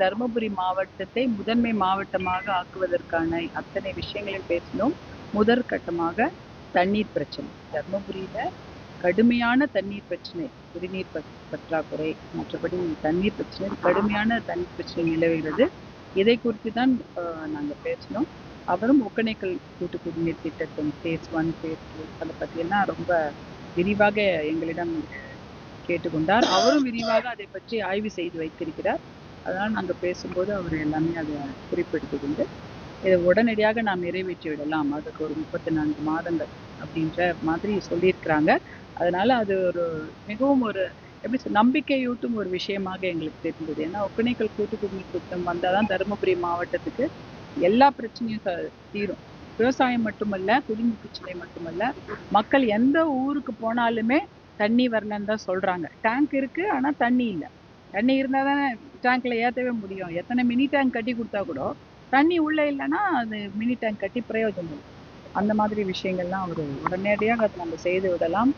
தருமபுரி மாவட்டத்தை முதன்மை மாவட்டமாக ஆக்குவதற்கான அத்தனை விஷயங்களையும் பேசினோம். முதற்கட்டமாக தண்ணீர் பிரச்சனை. தருமபுரியில கடுமையான தண்ணீர் பிரச்சனை, குடிநீர் பற்றாக்குறை, மற்றபடி தண்ணீர் பிரச்சனை, கடுமையான தண்ணீர் பிரச்சனை நிலவுகிறது. இதை குறித்து தான் நாங்க பேசினோம். அவரும் ஒகேனக்கல் கூட்டு குடிநீர் திட்டத்தின் phase 1, phase 2 அதை பற்றியெல்லாம் ரொம்ப விரிவாக எங்களிடம் கேட்டுக்கொண்டார். அவரும் விரிவாக அதை பற்றி ஆய்வு செய்து வைத்திருக்கிறார். அதனால் நாங்கள் பேசும்போது அவர் எல்லாமே அதை குறிப்பெடுத்துக் கொண்டு இதை உடனடியாக நாம் நிறைவேற்றி விடலாம், அதுக்கு ஒரு 34 மாதங்கள் அப்படின்ற மாதிரி சொல்லியிருக்கிறாங்க. அதனால அது ஒரு மிகவும் ஒரு எப்படி நம்பிக்கையூட்டும் ஒரு விஷயமாக எங்களுக்கு தெரிந்தது. ஏன்னா ஒகேனக்கல் கூட்டு குடிநீர் திட்டம் வந்தாதான் தருமபுரி மாவட்டத்துக்கு எல்லா பிரச்சனையும் தீரும். விவசாயம் மட்டுமல்ல, குடிநீர் பிரச்சனை மட்டுமல்ல, மக்கள் எந்த ஊருக்கு போனாலுமே தண்ணி வரலன்னு தான் சொல்றாங்க. டேங்க் இருக்கு, ஆனா தண்ணி இல்லை. தண்ணி இருந்தா தானே டேங்க்ல ஏற்றவே முடியும். எத்தனை மினி டேங்க் கட்டி கொடுத்தா கூட தண்ணி உள்ள இல்லைன்னா அது மினி டேங்க் கட்டி பிரயோஜனம் இல்லை. அந்த மாதிரி விஷயங்கள்லாம் அவர் உடனடியாக அதை நம்ம செய்து விடலாம்,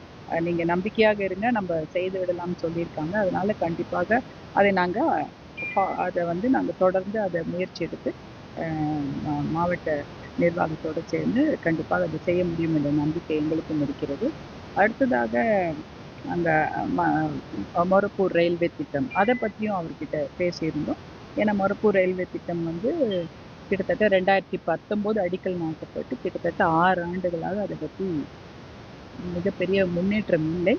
நீங்க நம்பிக்கையாக இருங்க, நம்ம செய்து விடலாம்னு சொல்லியிருக்காங்க. அதனால கண்டிப்பாக அதை நாங்கள் தொடர்ந்து அதை முயற்சி எடுத்து மாவட்ட நிர்வாகத்தோடு சேர்ந்து கண்டிப்பாக அதை செய்ய முடியும் என்ற நம்பிக்கை எங்களுக்கும் இருக்கிறது. அடுத்ததாக அந்த மொரப்பூர் ரயில்வே திட்டம், அதை பற்றியும் அவர்கிட்ட பேசியிருந்தோம். ஏன்னா மொரப்பூர் ரயில்வே திட்டம் கிட்டத்தட்ட 2019 அடிக்கல் நாட்டப்பட்டு கிட்டத்தட்ட 6 ஆண்டுகளாக அதை பற்றி மிகப்பெரிய முன்னேற்றம் இல்லை.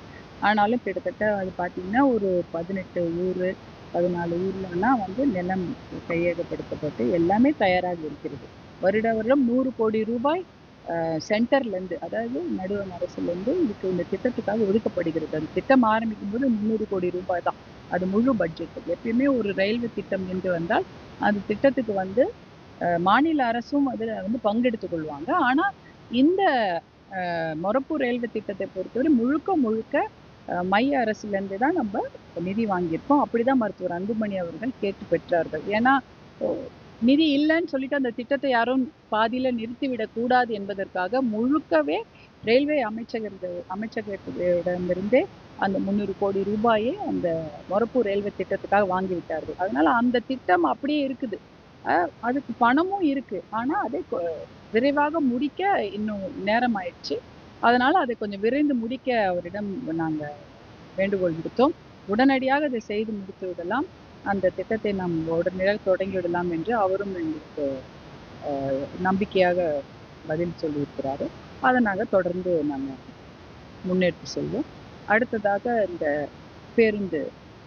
ஆனாலும் கிட்டத்தட்ட அது பார்த்தீங்கன்னா ஒரு 18 ஊர் 14 ஊர்லலாம் நிலம் கையகப்படுத்தப்பட்டு எல்லாமே தயாராக இருக்கிறது. வருடம் 100 கோடி ரூபாய் சென்டர்லேருந்து, அதாவது நடுவண் அரசுலேருந்து இந்த திட்டத்துக்காக ஒதுக்கப்படுகிறது. அந்த திட்டம் ஆரம்பிக்கும் போது 300 கோடி ரூபாய் தான், அது முழு பட்ஜெட். எப்பயுமே ஒரு ரயில்வே திட்டம் என்று வந்தால் அந்த திட்டத்துக்கு மாநில அரசும் அதில் பங்கெடுத்துக் கொள்வாங்க. ஆனால் இந்த மொரப்பூர் ரயில்வே திட்டத்தை பொறுத்தவரை முழுக்க மைய அரசுலேருந்து தான் நம்ம நிதி வாங்கியிருக்கோம். அப்படிதான் மருத்துவர் அன்புமணி அவர்கள் கேட்டு பெற்றார்கள். ஏன்னா நிதி இல்லைன்னு சொல்லிட்டு அந்த திட்டத்தை யாரும் பாதியில நிறுத்திவிடக் கூடாது என்பதற்காக முழுக்கவே ரயில்வே அமைச்சகத்திடமிருந்தே அந்த 300 கோடி ரூபாயை அந்த மொரப்பூர் ரயில்வே திட்டத்துக்காக வாங்கிவிட்டார்கள். அதனால அந்த திட்டம் அப்படியே இருக்குது, அதுக்கு பணமும் இருக்கு. ஆனா அதை விரைவாக முடிக்க இன்னும் நேரம் ஆயிடுச்சு. அதனால அதை கொஞ்சம் விரைந்து முடிக்க அவரிடம் நாங்க வேண்டுகோள் விடுத்தோம். உடனடியாக அதை செய்து முடித்து விடலாம், அந்த திட்டத்தை நாம் உடனடியாக தொடங்கி விடலாம் என்று அவரும் எங்களுக்கு நம்பிக்கையாக பதில் சொல்லியிருக்கிறாரு. அதை நாங்கள் தொடர்ந்து நாங்கள் முன்னெடுத்து செல்வோம். அடுத்ததாக இந்த பேருந்து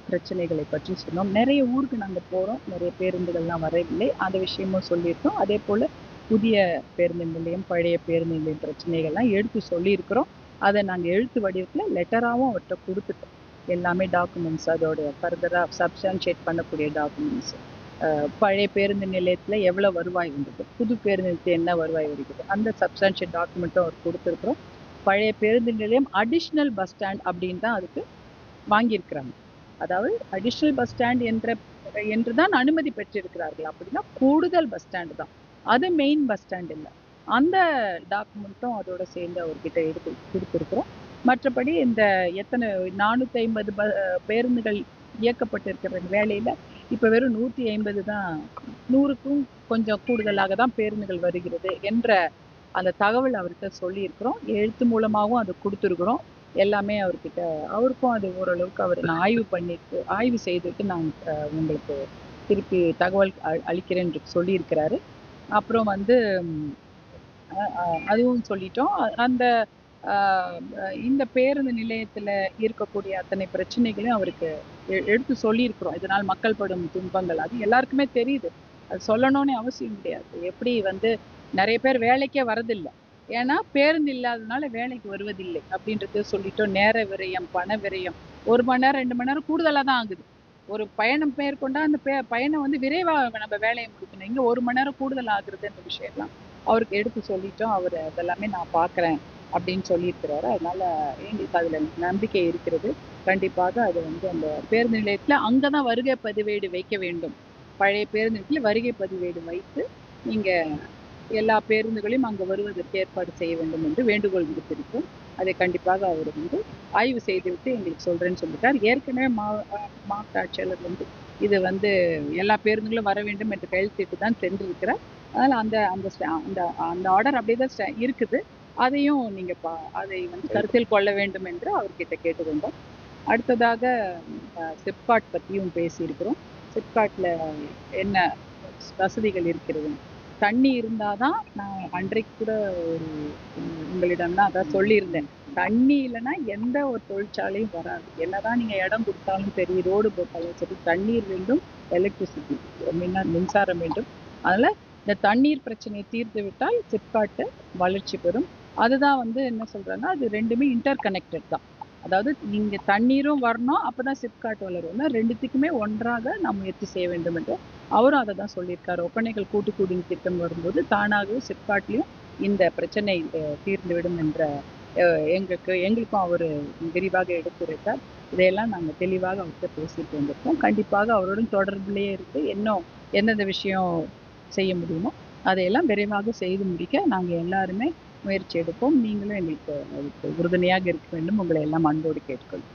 பிரச்சனைகளை பற்றி சொன்னோம். நிறைய ஊருக்கு நாங்கள் போகிறோம், நிறைய பேருந்துகள்லாம் வரவில்லை, அந்த விஷயமும் சொல்லியிருக்கோம். அதே போல் புதிய பேருந்து நிலையம், பழைய பேருந்து நிலையம் பிரச்சனைகள்லாம் எடுத்து சொல்லியிருக்கிறோம். அதை நாங்கள் எழுத்து வடிவத்தில் லெட்டராகவும் அவர்கிட்ட கொடுத்துட்டோம். எல்லாமே டாக்குமெண்ட்ஸ், அதோடைய ஃபர்தராக சப்ஸ்டான்ஷியேட் பண்ணக்கூடிய டாக்குமெண்ட்ஸ், பழைய பேருந்து நிலையத்தில் எவ்வளோ வருவாய் வந்தது, புது பேருந்து நிலையத்தில் என்ன வருவாய் வருகிறது, அந்த சப்ஸ்டான்ஷியேட் டாக்குமெண்ட்டும் அவர் கொடுத்துருக்குறோம். பழைய பேருந்து நிலையம் அடிஷ்னல் பஸ் ஸ்டாண்ட் அப்படின்னு தான் அதுக்கு வாங்கியிருக்கிறாங்க. அதாவது அடிஷ்னல் பஸ் ஸ்டாண்ட் என்று தான் அனுமதி பெற்றிருக்கிறார்கள். அப்படின்னா கூடுதல் பஸ் ஸ்டாண்டு தான், அது மெயின் பஸ் ஸ்டாண்ட் இல்லை. அந்த டாக்குமெண்ட்டும் அதோட சேர்ந்து அவர்கிட்ட எடுத்து கொடுத்துருக்குறோம். மற்றபடி இந்த எத்தனை 450 பேருந்துகள் இயக்கப்பட்டிருக்கிற வேலையில் இப்போ வெறும் 150 தான், 100க்கும் கொஞ்சம் கூடுதலாக தான் பேருந்துகள் வருகிறது என்ற அந்த தகவல் அவர்கிட்ட சொல்லியிருக்கிறோம். எழுத்து மூலமாகவும் அதை கொடுத்துருக்குறோம். எல்லாமே அவருக்கும் அது ஓரளவுக்கு அவர் நான் ஆய்வு செய்துட்டு நான் உங்களுக்கு திருப்பி தகவல் அளிக்கிறேன் என்று சொல்லியிருக்கிறாரு. அப்புறம் அதுவும் சொல்லிட்டோம். அந்த இந்த பேருந்து நிலையத்தில் இருக்கக்கூடிய அத்தனை பிரச்சனைகளையும் அவருக்கு எடுத்து சொல்லியிருக்கிறோம். இதனால் மக்கள் படும் துன்பங்கள் அது எல்லாருக்குமே தெரியுது, அது சொல்லணும்னு அவசியம் கிடையாது. எப்படி நிறைய பேர் வேலைக்கே வரதில்லை, ஏன்னா பேருந்து இல்லாததுனால வேலைக்கு வருவதில்லை அப்படின்றது சொல்லிட்டோம். நேர விரயம், பண விரயம், 1 மணி நேரம் 2 மணி நேரம் கூடுதலாக தான் ஆகுது. ஒரு பயணம் மேற்கொண்டா அந்த பயணம் விரைவாக நம்ம வேலையை முடிக்கணும். இங்கே 1 மணி நேரம் கூடுதல் ஆகுறதுன்ற விஷயம்லாம் அவருக்கு எடுத்து சொல்லிட்டோம். அவர் அதெல்லாமே நான் பார்க்குறேன் அப்படின்னு சொல்லியிருக்கிறாரு. அதனால எங்களுக்கு அதில் நம்பிக்கை இருக்கிறது. கண்டிப்பாக அது அந்த பேருந்து நிலையத்தில் அங்கே தான் வருகை பதிவேடு வைக்க வேண்டும். பழைய பேருந்து நிலையத்தில் வருகை பதிவேடு வைத்து நீங்கள் எல்லா பேருந்துகளையும் அங்கு வருவதற்கு ஏற்பாடு செய்ய வேண்டும் என்று வேண்டுகோள் விடுத்திருக்கோம். அதை கண்டிப்பாக அவர் ஆய்வு செய்துவிட்டு எங்களுக்கு சொல்றேன்னு சொல்லிட்டார். ஏற்கனவே மாவட்ட ஆட்சியாளர் இது வந்து எல்லா பேருந்துகளும் வர வேண்டும் என்று கையெழுத்திட்டு தான் சென்றிருக்கிறார். அதனால அந்த அந்த அந்த அந்த ஆர்டர் அப்படியே தான் இருக்குது. அதையும் நீங்க அதை வந்து கருத்தில் கொள்ள வேண்டும் என்று அவர்கிட்ட கேட்டுக்கொண்டோம். அடுத்ததாக சிப்காட் பற்றியும் பேசியிருக்கிறோம். சிப்காட்ல என்ன வசதிகள் இருக்கிறது? தண்ணி இருந்தால் தான் நான் அன்றைக்கு கூட ஒரு உங்களிடம் தான் அதான் சொல்லியிருந்தேன். தண்ணி இல்லைன்னா எந்த ஒரு தொழிற்சாலையும் வராது. என்னதான் நீங்க இடம் கொடுத்தாலும் சரி, ரோடு போட்டாலும் சரி, தண்ணீர் வேண்டும், எலக்ட்ரிசிட்டி மின்சாரம் வேண்டும். அதனால இந்த தண்ணீர் பிரச்சனையை தீர்த்து விட்டால் சிப்காட்டு வளர்ச்சி பெறும். அதுதான் வந்து என்ன சொல்றாங்கன்னா, அது ரெண்டுமே இன்டர் கனெக்டட் தான். அதாவது நீங்க தண்ணீரும் வரணும், அப்பதான் சிப்காட் வளரும். ரெண்டுத்துக்குமே ஒன்றாக நாம் முயற்சி செய்ய வேண்டும் என்று அவரும் அதை தான் சொல்லியிருக்காரு. ஒப்பனைகள் கூட்டு குடிநீர் திட்டம் வரும்போது தானாகவே சிப்காட்லயும் இந்த பிரச்சனை தீர்ந்துவிடும் என்ற எங்களுக்கும் அவர் விரிவாக எடுத்துரைத்தார். இதையெல்லாம் நாங்கள் தெளிவாக அவர்கிட்ட பேசிட்டு வந்திருக்கோம். கண்டிப்பாக அவருடன் தொடர்பிலேயே இருந்து இன்னும் எந்தெந்த விஷயம் செய்ய முடியுமோ அதையெல்லாம் விரைவாக செய்து முடிக்க நாங்கள் எல்லாருமே முயற்சி எடுப்போம். நீங்களும் எங்களுக்கு அதுக்கு உறுதுணையாக இருக்க வேண்டும். உங்களை எல்லாம் அன்போடு கேட்டுக்கொள்கிறோம்.